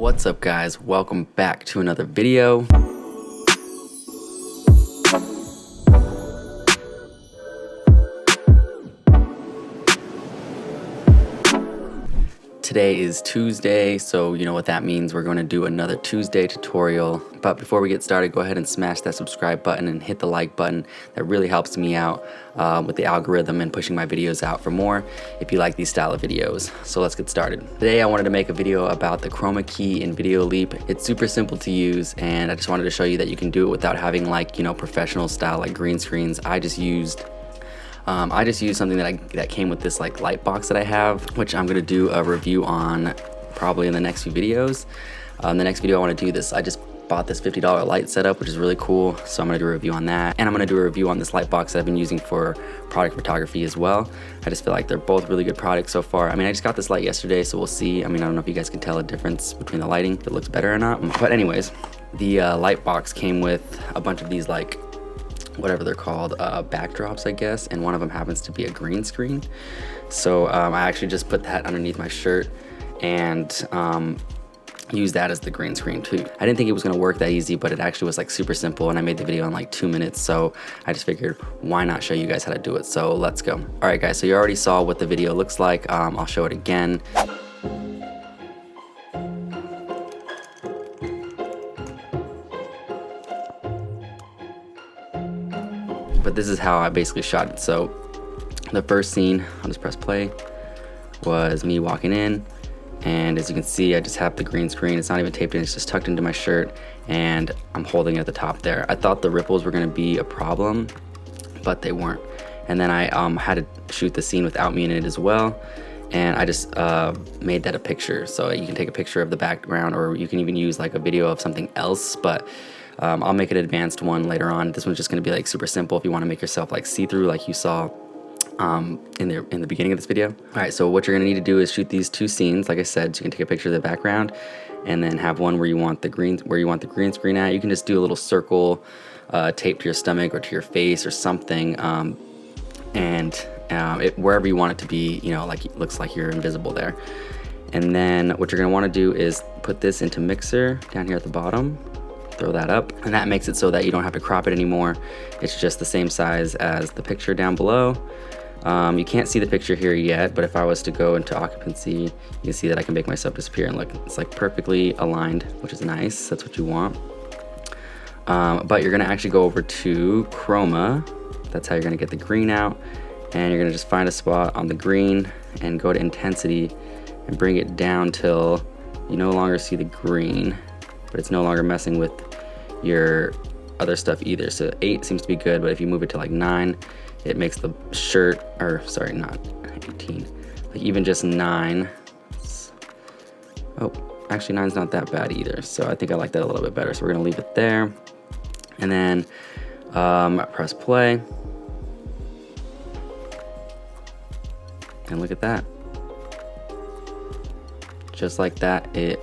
What's up guys, welcome back to another video. Today is Tuesday, so you know what that means. We're going to do another Tuesday tutorial. But before we get started, go ahead and smash that subscribe button and hit the like button. That really helps me out with the algorithm and pushing my videos out for more if you like these style of videos. So let's get started. Today I wanted to make a video about the chroma key in Videoleap. It's super simple to use, and I just wanted to show you that you can do it without having like, you know, professional style like green screens. I just used something that came with this like light box that I have, which I'm gonna do a review on probably in the next few videos. The next video I want to do this. I just bought this $50 light setup, which is really cool, so I'm gonna do a review on that, and I'm gonna do a review on this light box that I've been using for product photography as well. I just feel like they're both really good products so far. I mean, I just got this light yesterday, so we'll see. I mean, I don't know if you guys can tell a difference between the lighting, if it looks better or not, but anyways, the light box came with a bunch of these like whatever they're called, backdrops I guess, and one of them happens to be a green screen. So I actually just put that underneath my shirt and use that as the green screen too. I didn't think it was gonna work that easy, but it actually was like super simple, and I made the video in like 2 minutes, so I just figured why not show you guys how to do it. So let's go. All right guys, so you already saw what the video looks like. I'll show it again. But this is how I basically shot it. So the first scene, I'll just press play, was me walking in, and as you can see, I just have the green screen. It's not even taped in, it's just tucked into my shirt, and I'm holding it at the top there. I thought the ripples were gonna be a problem, but they weren't. And then I had to shoot the scene without me in it as well, and I just made that a picture. So you can take a picture of the background, or you can even use like a video of something else, but I'll make an advanced one later on. This one's just gonna be like super simple if you wanna make yourself like see-through like you sasaw in the beginning of this video. All right, so what you're gonna need to do is shoot these two scenes, like I said. So you can take a picture of the background and then have one where you want the green screen at. You can just do a little circle taped to your stomach or to your face or something, wherever you want it to be, you know, like it looks like you're invisible there. And then what you're gonna wanna do is put this into mixer down here at the bottom. Throw that up, and that makes it so that you don't have to crop it anymore. It's just the same size as the picture down below. You can't see the picture here yet, but if I was to go into occupancy, you can see that I can make myself disappear, and look, it's like perfectly aligned, which is nice. That's what you want. But you're gonna actually go over to Chroma. That's how you're gonna get the green out, and you're gonna just find a spot on the green and go to intensity and bring it down till you no longer see the green, but it's no longer messing with your other stuff either. So 8 seems to be good, but if you move it to like 9, it makes the shirt, or sorry, not 18, like even just 9. Oh, actually 9's not that bad either. So I think I like that a little bit better. So we're gonna leave it there. And then press play. And look at that. Just like that, it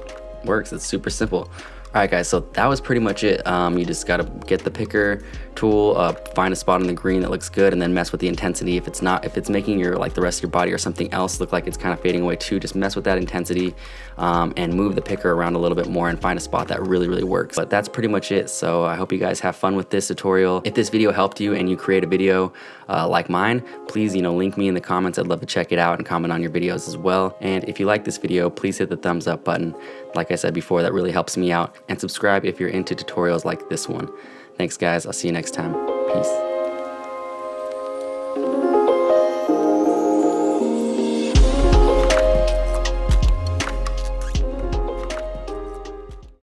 works. It's super simple. All right guys, so that was pretty much it. You just gotta get the picker tool, find a spot on the green that looks good, and then mess with the intensity. If it's making your like the rest of your body or something else look like it's kind of fading away too, just mess with that intensity and move the picker around a little bit more and find a spot that really works. But that's pretty much it. So I hope you guys have fun with this tutorial. If this video helped you and you create a video like mine, please, you know, link me in the comments. I'd love to check it out and comment on your videos as well. And if you like this video, please hit the thumbs up button. Like I said before, that really helps me out. And subscribe if you're into tutorials like this one. Thanks guys, I'll see you next time. Peace.